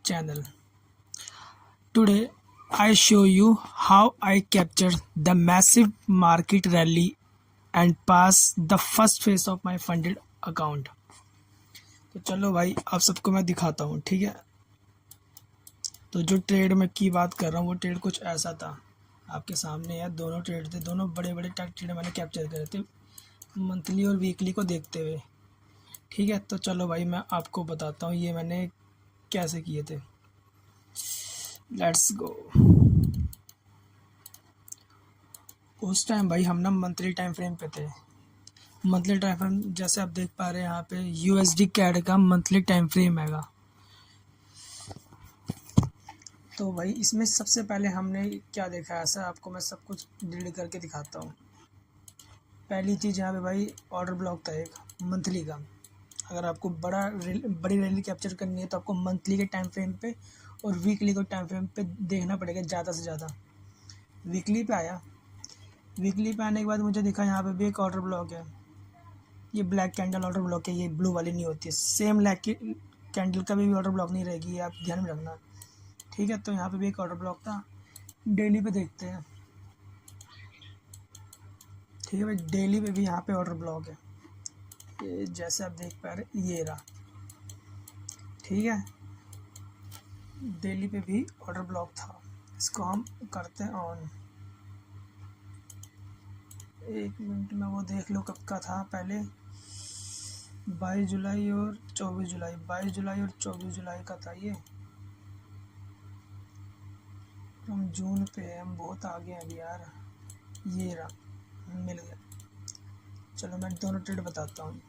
channel. Today I show you how I capture the massive market rally and pass the first phase of my funded account. तो चलो भाई आप सबको मैं दिखाता हूँ, ठीक है। तो जो ट्रेड में की बात कर रहा हूँ वो ट्रेड कुछ ऐसा था, आपके सामने है। दोनों ट्रेड थे, दोनों बड़े बड़े ट्रेड मैंने कैप्चर करे थे मंथली और वीकली को देखते हुए, ठीक है। तो चलो भाई मैं आपको बताता हूँ ये मैंने कैसे किए थे। Let's go. उस टाइम भाई हम ना मंथली टाइम फ्रेम पे थे। मंथली टाइम फ्रेम जैसे आप देख पा रहे हैं यहाँ पे यूएसडी कैड का मंथली टाइम फ्रेम हैगा। तो भाई इसमें सबसे पहले हमने क्या देखा है, ऐसा आपको मैं सब कुछ डिलीट करके दिखाता हूँ। पहली चीज़ यहाँ पे भाई ऑर्डर ब्लॉक था एक मंथली का। अगर आपको बड़ी रैली कैप्चर करनी है तो आपको मंथली के टाइम फ्रेम पे और वीकली के टाइम फ्रेम पे देखना पड़ेगा ज़्यादा से ज़्यादा। वीकली पे आया, वीकली पे आने के बाद मुझे दिखा यहाँ पे भी एक ऑर्डर ब्लॉक है। ये ब्लैक कैंडल ऑर्डर ब्लॉक है, ये ब्लू वाली नहीं होती है। सेम ब्लैक की कैंडल का भी ऑर्डर ब्लॉक नहीं रहेगी, ये आप ध्यान में रखना, ठीक है। तो यहाँ पे भी एक ऑर्डर ब्लॉक था। डेली पे देखते हैं, ठीक है भाई। डेली पे भी यहाँ पे ऑर्डर ब्लॉक है, ये जैसे आप देख पा रहे ये रहा, ठीक है। डेली पे भी ऑर्डर ब्लॉक था, इसको हम करते हैं ऑन। एक मिनट में वो देख लो कब का था। पहले 22 जुलाई और 24 जुलाई, 22 जुलाई और 24 जुलाई का था ये। हम जून पे हैं, हम बहुत आगे हैं अभी यार। ये रहा, मिल गया। चलो मैं दोनों ट्रेड बताता हूँ।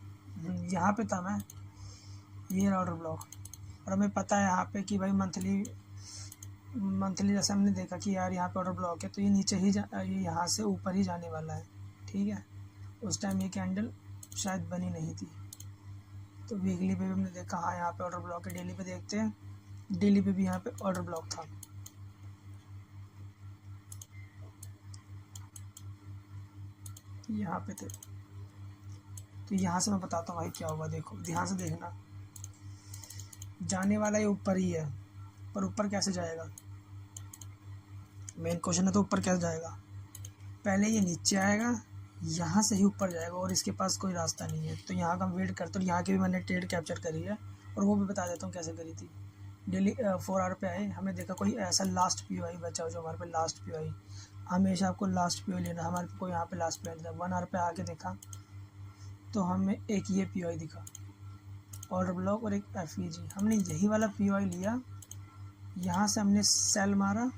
यहाँ पे था मैं, ये रहा ऑर्डर ब्लॉक। और हमें पता है यहाँ पे कि भाई मंथली जैसे हमने देखा कि यार यहाँ पे ऑर्डर ब्लॉक है तो ये नीचे ही ये यहाँ से ऊपर ही जाने वाला है, ठीक है। उस टाइम ये कैंडल शायद बनी नहीं थी। तो वीकली पे भी हमने देखा हाँ यहाँ पे ऑर्डर ब्लॉक है। डेली पे देखते हैं, डेली पे भी यहाँ पे ऑर्डर ब्लॉक था। यहाँ पे थे, तो यहाँ से मैं बताता हूँ भाई क्या होगा। देखो ध्यान से देखना, जाने वाला ये ऊपर ही है, पर ऊपर कैसे जाएगा, मेन क्वेश्चन है। तो ऊपर कैसे जाएगा, पहले ये नीचे आएगा, यहाँ से ही ऊपर जाएगा और इसके पास कोई रास्ता नहीं है। तो यहाँ का हम वेट करते हैं। और यहाँ की भी मैंने ट्रेड कैप्चर करी है और वो भी बता देता हूँ कैसे करी थी। डेली 4 आवर पे आए, हमने देखा कोई ऐसा लास्ट पीओआई बचा हो जो हमारे पे लास्ट पीओआई। हमेशा आपको लास्ट पीओआई लेना, हमारे पे कोई यहाँ पे लास्ट पीओआई था। 1 आवर पे आके देखा तो हमें एक ये पीओआई दिखा, ऑर्डर ब्लॉक और एक एफईजी। हमने यही वाला पीओआई लिया, यहाँ से हमने सेल मारा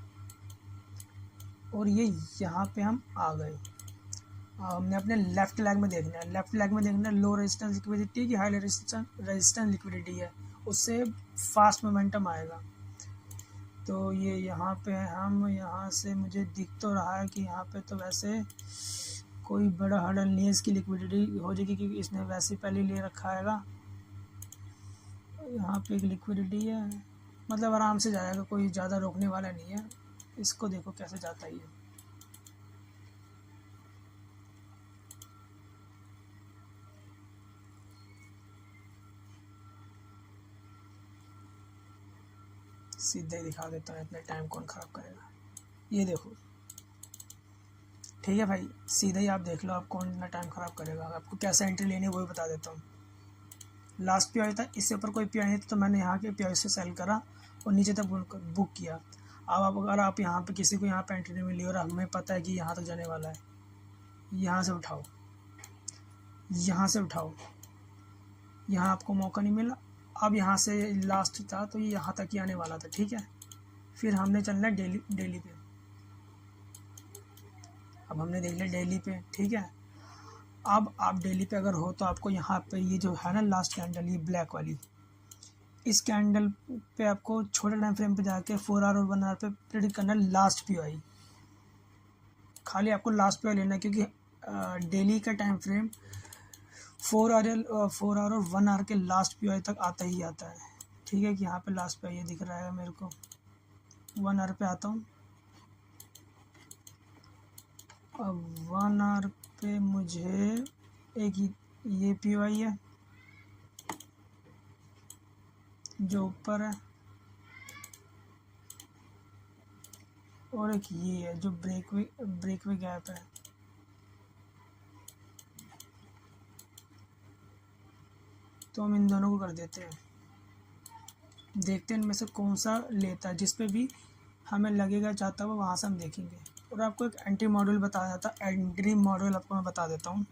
और ये यहाँ पे हम आ गए। हमने अपने लेफ्ट लेग में देखना है, लेफ्ट लेग में देखना है लो रेजिस्टेंस लिक्विडिटी की हाई रेजिस्टेंस लिक्विडिटी है, उससे फास्ट मोमेंटम आएगा। तो ये यहाँ पे हम यहाँ से मुझे दिख तो रहा है कि यहाँ पे तो वैसे कोई बड़ा हर्डल नहीं है, इसकी लिक्विडिटी हो जाएगी क्योंकि इसने वैसे पहले ले रखा हैगा। यहाँ पे एक लिक्विडिटी है, मतलब आराम से जाएगा, कोई ज़्यादा रोकने वाला नहीं है। इसको देखो कैसे जाता है ये। सीधे ही दिखा देता हूँ, इतने टाइम कौन ख़राब करेगा। ये देखो, ठीक है भाई, सीधे ही आप देख लो, आप कौन इतना टाइम ख़राब करेगा। आपको कैसे एंट्री लेनी है वो भी बता देता हूँ। लास्ट पीओआई था, इससे ऊपर कोई पीओआई नहीं था तो मैंने यहाँ के पीओआई से सेल करा और नीचे तक बुक किया। अब अगर आप यहाँ पे किसी को यहाँ पे एंट्री नहीं मिली और हमें पता है कि यहाँ तक जाने वाला है, यहाँ से उठाओ, यहाँ से उठाओ, यहाँ आपको मौका नहीं मिला। अब यहाँ से लास्ट था तो ये यहाँ तक ही आने वाला था, ठीक है। फिर हमने चलना है डेली पे। अब हमने देख लिया डेली पे, ठीक है। अब आप डेली पे अगर हो तो आपको यहाँ पे ये जो है ना लास्ट कैंडल, ये ब्लैक वाली, इस कैंडल पे आपको छोटे टाइम फ्रेम पे जाके 4 आवर और 1 आवर पे प्रेडिक्ट करना है लास्ट पीओआई। खाली आपको लास्ट पीओआई लेना है क्योंकि डेली का टाइम फ्रेम 4 आवर और 1 आवर के लास्ट पीओआई तक आता ही आता है, ठीक है। कि यहाँ पे लास्ट पीओआई दिख रहा है मेरे को। 1 आवर पे आता हूँ, अब 1 आवर पे मुझे एक ये पीओआई है जो ऊपर है, और एक ये है जो ब्रेक वे गैप है। तो हम इन दोनों को कर देते हैं, देखते हैं इनमें से कौन सा लेता है। जिस पे भी हमें लगेगा चाहता हुआ वहाँ से हम देखेंगे। और आपको एक एंट्री मॉड्यूल बताया जाता है, एंट्री मॉड्यूल आपको मैं बता देता हूँ।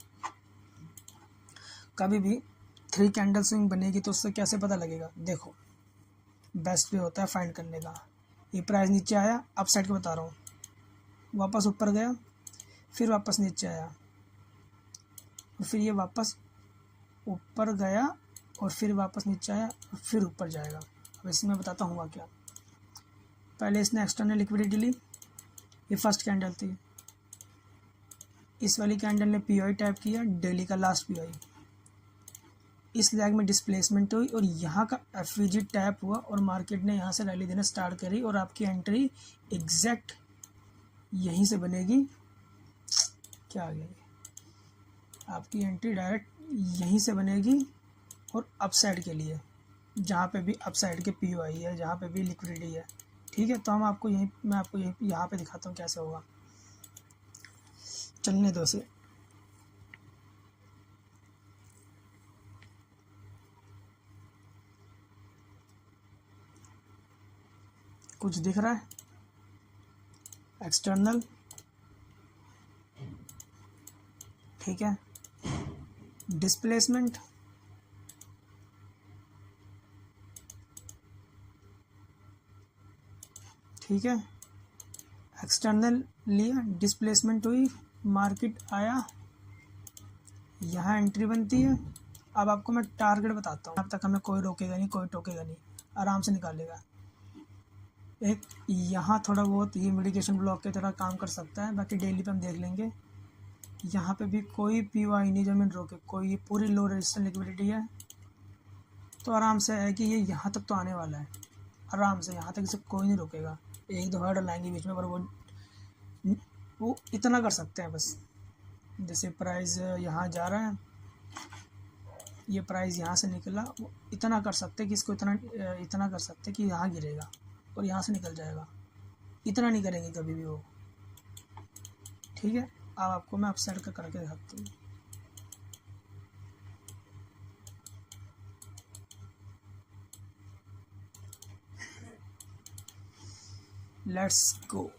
कभी भी 3 कैंडल स्विंग बनेगी तो उससे कैसे पता लगेगा, देखो बेस्ट वे होता है फाइंड करने का। ये प्राइस नीचे आया, अप साइड के बता रहा हूँ, वापस ऊपर गया, फिर वापस नीचे आया, और फिर ये वापस ऊपर गया, और फिर वापस नीचे आया, और फिर ऊपर जाएगा। अब इसमें बताता हूँ क्या। पहले इसने एक्सटर्नल लिक्विडिटी ली, ये फर्स्ट कैंडल थी, इस वाली कैंडल ने पीओआई टैप किया, डेली का लास्ट पीओआई, इस लैग में डिस्प्लेसमेंट हुई और यहाँ का एफवीजी टैप हुआ और मार्केट ने यहाँ से रैली देना स्टार्ट करी। और आपकी एंट्री एग्जैक्ट यहीं से बनेगी। क्या आ गया, आपकी एंट्री डायरेक्ट यहीं से बनेगी और अपसाइड के लिए, जहाँ पे भी अपसाइड के पीओआई है, जहाँ पे भी लिक्विडिटी है। ठीक है, तो मैं आपको यहाँ पे दिखाता हूँ कैसे होगा। चलने दो से, कुछ दिख रहा है एक्सटर्नल, ठीक है, डिस्प्लेसमेंट, ठीक है, एक्सटर्नल लिया, डिस्प्लेसमेंट हुई, मार्केट आया, यहाँ एंट्री बनती है। अब आपको मैं टारगेट बताता हूँ, अब तक हमें कोई रोकेगा नहीं, कोई टोकेगा नहीं, आराम से निकालेगा। एक यहाँ थोड़ा बहुत ये मिटिगेशन ब्लॉक की तरह काम कर सकता है, बाकी डेली पे हम देख लेंगे। यहाँ पे भी कोई पीओआई नहीं जमीन रोके, कोई, ये पूरी लो रेजिस्टेंस लिक्विडिटी है, तो आराम से है कि ये यहाँ तक तो आने वाला है, आराम से यहाँ तक इसे कोई नहीं रोकेगा। 1-2 हर्डल लाएंगे बीच में, पर वो इतना कर सकते हैं बस। जैसे प्राइस यहाँ जा रहा है, ये प्राइस यहाँ से निकला, वो इतना कर सकते कि इसको इतना कर सकते कि यहाँ गिरेगा और यहाँ से निकल जाएगा, इतना नहीं करेंगे कभी भी वो। ठीक है, अब आपको मैं अपसाइड का करके दिखाता हूँ। Let's go.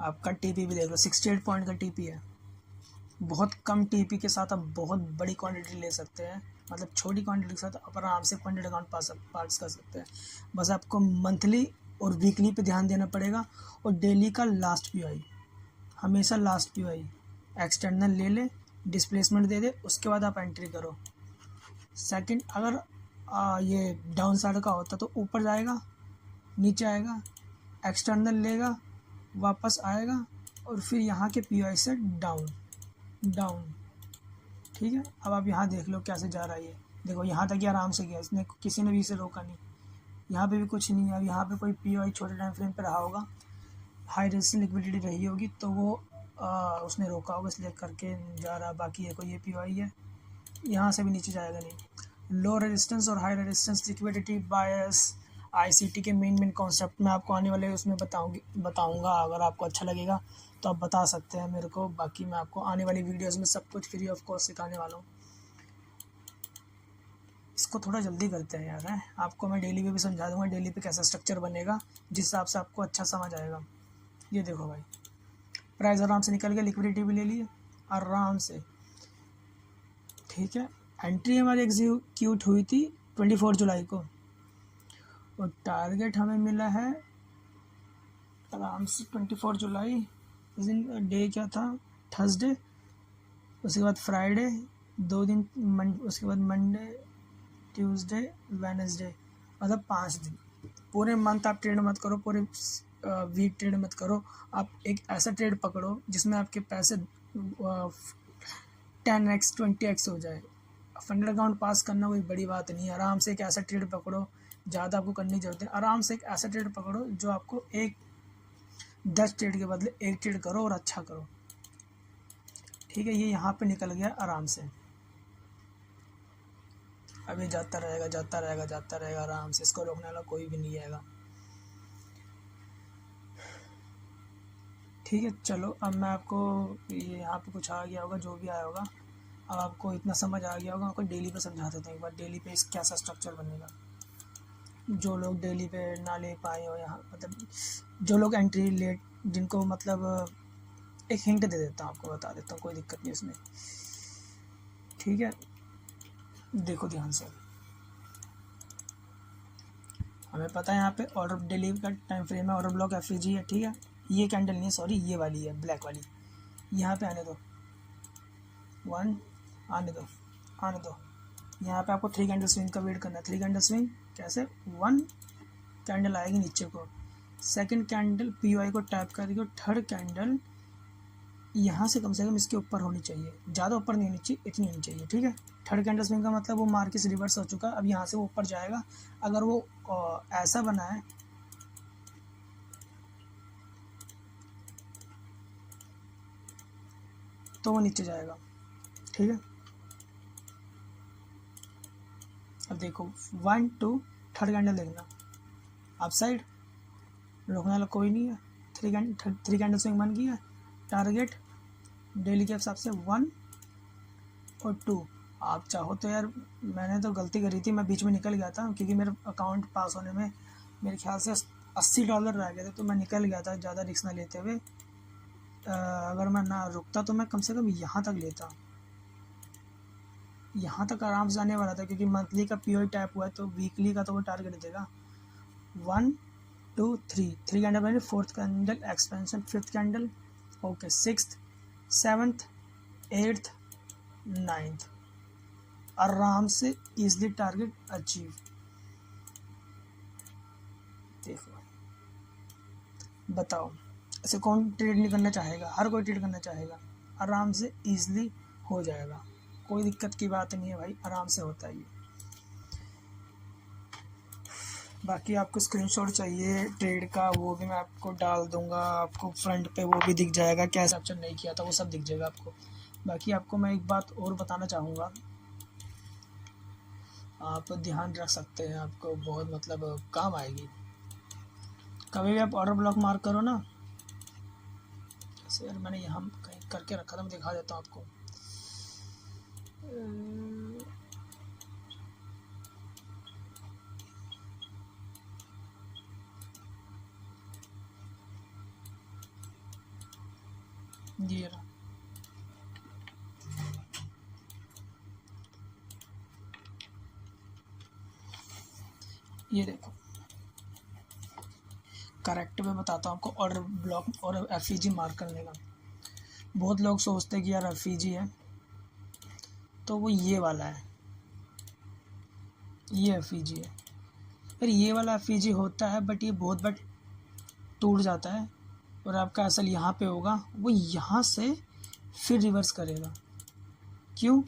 आपका टीपी भी देख लो, 68 पॉइंट का टीपी है। बहुत कम टीपी के साथ आप बहुत बड़ी क्वांटिटी ले सकते हैं, मतलब छोटी क्वांटिटी के साथ आप आराम से फंडेड अकाउंट पार्ट्स कर सकते हैं। बस आपको मंथली और वीकली पे ध्यान देना पड़ेगा, और डेली का लास्ट पीओआई, हमेशा लास्ट पीओआई एक्सटर्नल ले ले, डिस्प्लेसमेंट दे दे, उसके बाद आप एंट्री करो। सेकंड, अगर ये डाउन साइड का होता तो ऊपर जाएगा, नीचे आएगा, एक्सटर्नल लेगा, वापस आएगा, और फिर यहाँ के पीओआई से डाउन। ठीक है, अब आप यहाँ देख लो कैसे जा रहा है ये, देखो यहाँ तक ही आराम से गया, इसने किसी ने भी इसे रोका नहीं। यहाँ पे भी कुछ नहीं है, अब यहाँ पे कोई पीओआई छोटे टाइम फ्रेम पे रहा होगा, हाई रेजिस्टेंस लिक्विडिटी रही होगी, तो वो उसने रोका होगा, इसलिए करके जा रहा। बाकी ये कोई ये पीओआई है, यहाँ से भी नीचे जाएगा नहीं। लो रेजिस्टेंस और हाई रेजिस्टेंस लिक्विडिटी बायस आईसीटी के मेन कॉन्सेप्ट मैं आपको आने वाले उसमें बताऊंगा। अगर आपको अच्छा लगेगा तो आप बता सकते हैं मेरे को, बाकी मैं आपको आने वाली वीडियोस में सब कुछ फ्री ऑफ कॉस्ट सिखाने वाला हूँ। इसको थोड़ा जल्दी करते हैं यार, है आपको मैं डेली पे भी समझा दूंगा, डेली पे कैसा स्ट्रक्चर बनेगा जिस हिसाब से आपको अच्छा समझ आएगा। ये देखो भाई, प्राइस आराम से निकल गया, लिक्विडिटी भी ले लिए आराम से। ठीक है, एंट्री हमारी एग्जीक्यूट हुई थी 24 जुलाई को, और टारगेट हमें मिला है आराम से 24 जुलाई। इस दिन डे क्या था, थर्सडे, उसके बाद फ्राइडे, 2 दिन, उसके बाद मंडे, ट्यूसडे, वेडनेसडे, मतलब 5 दिन। पूरे मंथ आप ट्रेड मत करो, पूरे वीक ट्रेड मत करो। आप एक ऐसा ट्रेड पकड़ो जिसमें आपके पैसे 10x 20x हो जाए। फंडेड अकाउंट पास करना कोई बड़ी बात नहीं है, आराम से एक ऐसा ट्रेड पकड़ो, ज़्यादा आपको करने की जरूरत है। आराम से एक ऐसा ट्रेड पकड़ो जो आपको 10 ट्रेड के बदले 1 ट्रेड करो और अच्छा करो। ठीक है, ये यहाँ पे निकल गया आराम से। अब ये जाता रहेगा जाता रहेगा जाता रहेगा आराम से, इसको रोकने वाला कोई भी नहीं आएगा। ठीक है, चलो अब मैं आपको ये यहाँ पे कुछ आ गया होगा, जो भी आया होगा अब आपको इतना समझ आ गया होगा। आपको डेली पे समझा देता हूँ एक बार, डेली पे इस कैसा स्ट्रक्चर बनेगा। जो लोग डेली पे ना ले पाए हो यहाँ, मतलब जो लोग एंट्री लेट, जिनको मतलब एक हिंट दे देता हूँ, आपको बता देता हूँ, कोई दिक्कत नहीं उसमें। ठीक है, देखो ध्यान से, हमें पता है यहाँ पे ऑर्डर डेली का टाइम फ्रेम है, ऑर्डर ब्लॉक एफईजी है। ठीक है, ये कैंडल नहीं है, सॉरी ये वाली है ब्लैक वाली। यहाँ पे आने दो, 1 आने दो, आने दो। यहाँ पे आपको 3 कैंडल स्विंग का वेट करना है। 3 कैंडल स्विंग कैसे, 1 कैंडल आएगी नीचे को, सेकंड कैंडल पीओआई को टैप करेगी, थर्ड कैंडल यहाँ से कम से कम इसके ऊपर होनी चाहिए, ज़्यादा ऊपर नहीं होनी चाहिए, इतनी होनी चाहिए। ठीक है, थर्ड कैंडल स्विंग का मतलब वो मार्केट रिवर्स हो चुका, अब यहाँ से वो ऊपर जाएगा। अगर वो ऐसा बना है तो वो नीचे जाएगा। ठीक है, अब देखो 1 2 थर्ड कैंडल देखना, अप साइड, रोकने वाला कोई नहीं है। 3 कैंडल स्विंग बन गई है, टारगेट डेली के हिसाब से 1 और 2। आप चाहो तो यार, मैंने तो गलती करी थी, मैं बीच में निकल गया था क्योंकि मेरा अकाउंट पास होने में मेरे ख्याल से $80 रह गए थे, तो मैं निकल गया था ज़्यादा रिस्क ना लेते हुए। अगर मैं ना रुकता तो मैं कम से कम यहाँ तक लेता, यहाँ तक आराम से आने वाला था, क्योंकि मंथली का पीओई टैप हुआ है तो वीकली का तो वो टारगेट देगा। 1 2 3 कैंडल बने, fourth candle expansion, fifth candle okay, sixth, seventh, eighth, ninth, आराम से इजली टारगेट अचीव। देखो बताओ, ऐसे कौन ट्रेड नहीं करना चाहेगा, हर कोई ट्रेड करना चाहेगा। आराम से इजली हो जाएगा, कोई दिक्कत की बात नहीं है भाई, आराम से होता है ये। बाकी आपको स्क्रीनशॉट चाहिए ट्रेड का, वो भी मैं आपको डाल दूंगा, आपको फ्रंट पे वो भी दिख जाएगा, कैसे ऑप्शन नहीं किया था वो सब दिख जाएगा आपको। बाकी आपको मैं एक बात और बताना चाहूँगा, आप ध्यान रख सकते हैं, आपको बहुत मतलब काम आएगी। कभी भी आप ऑर्डर ब्लॉक मार्क करो ना, जैसे यार मैंने यहाँ कहीं करके रखा था, मैं दिखा देता हूँ आपको। ये रहा, ये देखो, करेक्ट में बताता हूँ आपको ऑर्डर ब्लॉक और एफईजी मार्क करने का। बहुत लोग सोचते हैं कि यार एफईजी है तो वो ये वाला है, ये एफईजी है। फिर ये वाला एफईजी होता है, बट ये बहुत बार टूट जाता है और आपका असल यहाँ पे होगा, वो यहाँ से फिर रिवर्स करेगा। क्यों?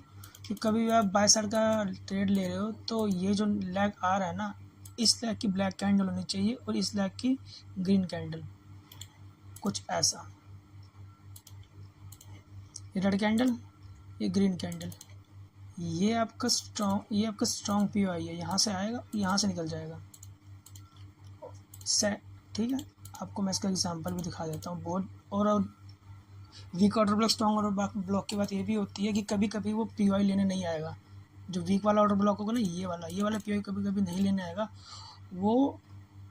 कि कभी भी आप बाय साइड का ट्रेड ले रहे हो तो ये जो लैग आ रहा है ना, इस लैग की ब्लैक कैंडल होनी चाहिए और इस लैग की ग्रीन कैंडल, कुछ ऐसा। ये रेड कैंडल, ये ग्रीन कैंडल, ये आपका स्ट्रॉन्ग पीओआई है, यहाँ से आएगा, यहाँ से निकल जाएगा। ठीक है, आपको मैं इसका एग्जांपल भी दिखा देता हूँ। बोर्ड और weak order block, strong order block की बात ये भी होती है कि कभी कभी वो पीओआई लेने नहीं आएगा। जो वीक वाला ऑर्डर ब्लॉक होगा ना, ये वाला पीओआई कभी कभी नहीं लेने आएगा। वो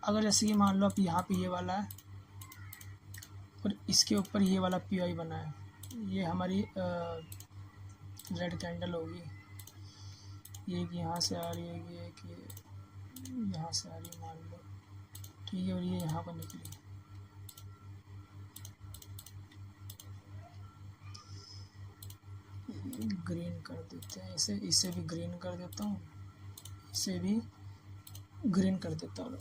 अगर जैसे कि मान लो आप यहाँ पे ये वाला है और इसके ऊपर ये वाला पीओआई बना है, ये हमारी रेड कैंडल होगी, ये यहाँ से आ रही है, ये यहाँ से आ रही है मान लो, ठीक है, और ये यहाँ पर निकली। ग्रीन कर देते हैं इसे भी ग्रीन कर देता हूँ, इसे भी ग्रीन कर देता हूँ।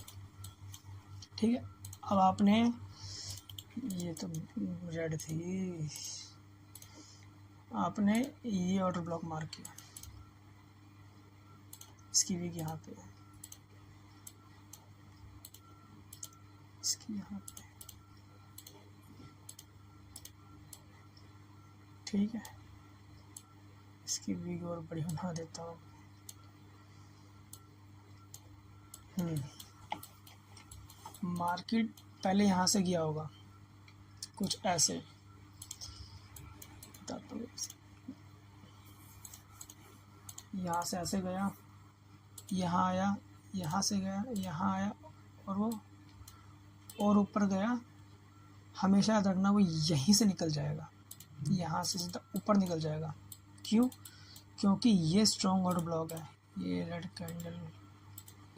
ठीक है, अब आपने, ये तो रेड थी, आपने ये ऑर्डर ब्लॉक मार्क किया, इसकी भी यहाँ पे है, इसकी यहाँ पे, ठीक है। इसकी वीडियो और बड़ी बना देता हूँ। मार्केट पहले यहाँ से गया होगा कुछ ऐसे, यहाँ से ऐसे गया, यहाँ आया, यहाँ से गया, यहाँ आया, और वो और ऊपर गया। हमेशा याद रखना वो यहीं से निकल जाएगा, यहाँ से सीधा ऊपर निकल जाएगा। क्यों? क्योंकि ये स्ट्रॉन्ग ऑर्डर ब्लॉक है, ये रेड कैंडल,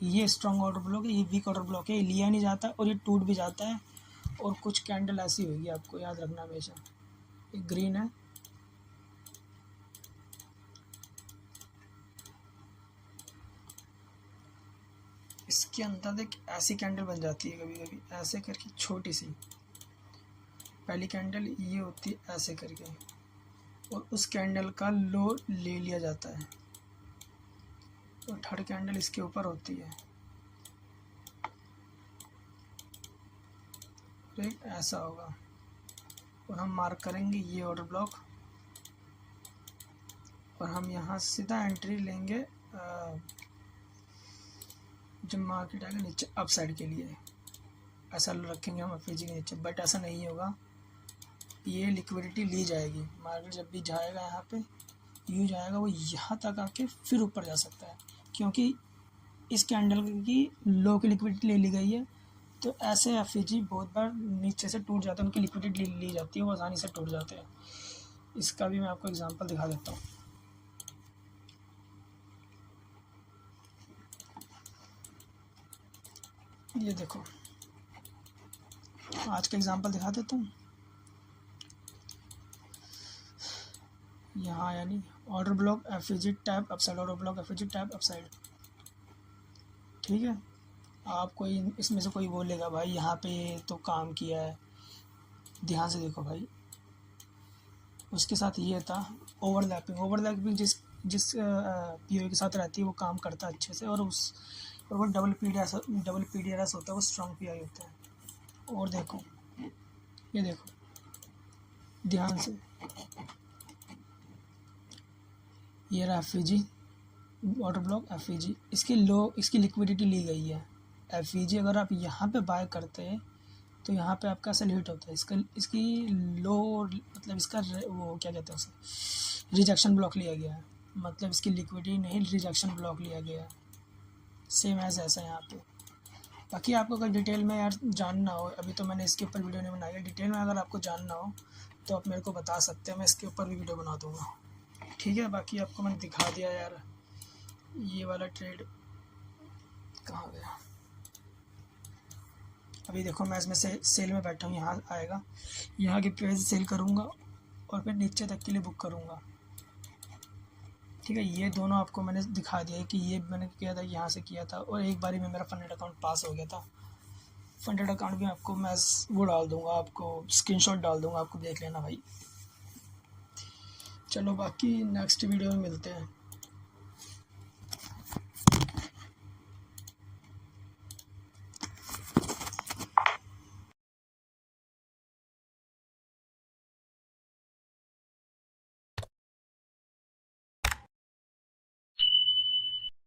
ये स्ट्रॉन्ग ऑर्डर ब्लॉक है, ये वीक ऑर्डर ब्लॉक है, ये लिया नहीं जाता और ये टूट भी जाता है। और कुछ कैंडल ऐसी होगी, आपको याद रखना हमेशा। ये ग्रीन है, इसके अंदर एक ऐसी कैंडल बन जाती है कभी कभी ऐसे करके, छोटी सी। पहली कैंडल ये होती है ऐसे करके, और उस कैंडल का लो ले लिया जाता है, और थर्ड कैंडल इसके ऊपर होती है, एक ऐसा होगा। और हम मार्क करेंगे ये ऑर्डर ब्लॉक, और हम यहाँ सीधा एंट्री लेंगे जब मार्केट आएगा नीचे अप साइड के लिए। ऐसा रखेंगे हम एफएजी के नीचे, बट ऐसा नहीं होगा, ये लिक्विडिटी ली जाएगी। मार्केट जब भी जाएगा यहाँ पे यूँ जाएगा, वो यहाँ तक आके फिर ऊपर जा सकता है, क्योंकि इस कैंडल की लो की लिक्विडिटी ले ली गई है। तो ऐसे एफएजी बहुत बार नीचे से टूट जाते हैं, उनकी लिक्विडिटी ली जाती है, वो आसानी से टूट जाते हैं। इसका भी मैं आपको एग्जांपल दिखा देता हूँ। ये देखो, आज का एग्जांपल दिखा देता हूँ। यहाँ यानी order block FAG tap upside, order block FAG tap upside, ठीक है। आप कोई इसमें से कोई बोलेगा भाई यहाँ पे तो काम किया है, ध्यान से देखो भाई। उसके साथ ये था ओवरलैपिंग। ओवरलैपिंग जिस जिस पीओ के साथ रहती है वो काम करता है अच्छे से, और वो डबल पीडीआरएस होता है, वो स्ट्रॉन्ग पीआई होता है। और देखो, ये देखो ध्यान से, ये रहा एफईजी ऑर्डर ब्लॉक एफईजी, इसकी लिक्विडिटी ली गई है। एफईजी अगर आप यहाँ पे बाय करते हैं तो यहाँ पे आपका सेल हिट होता है, इसकी लो मतलब इसका वो क्या कहते हैं उसे, रिजेक्शन ब्लॉक लिया गया है, मतलब इसकी लिक्विडिटी नहीं, रिजेक्शन ब्लॉक लिया गया है। सेम एज ऐसा यहाँ पे। बाकी आपको अगर डिटेल में यार जानना हो, अभी तो मैंने इसके ऊपर वीडियो नहीं बनाई है, डिटेल में अगर आपको जानना हो तो आप मेरे को बता सकते हैं, मैं इसके ऊपर भी वीडियो बना दूँगा, ठीक है। बाकी आपको मैंने दिखा दिया यार। ये वाला ट्रेड कहाँ गया? अभी देखो मैं इसमें से सेल में बैठा हूँ, यहाँ आएगा, यहाँ की प्राइस सेल करूँगा और फिर नीचे तक के लिए बुक करूँगा, ठीक है। ये दोनों आपको मैंने दिखा दिया है कि ये मैंने किया था, यहाँ से किया था, और एक बारी में मेरा फंडेड अकाउंट पास हो गया था। फंडेड अकाउंट भी आपको मैं वो डाल दूँगा, आपको स्क्रीनशॉट डाल दूँगा, आपको देख लेना भाई। चलो बाकी नेक्स्ट वीडियो में मिलते हैं।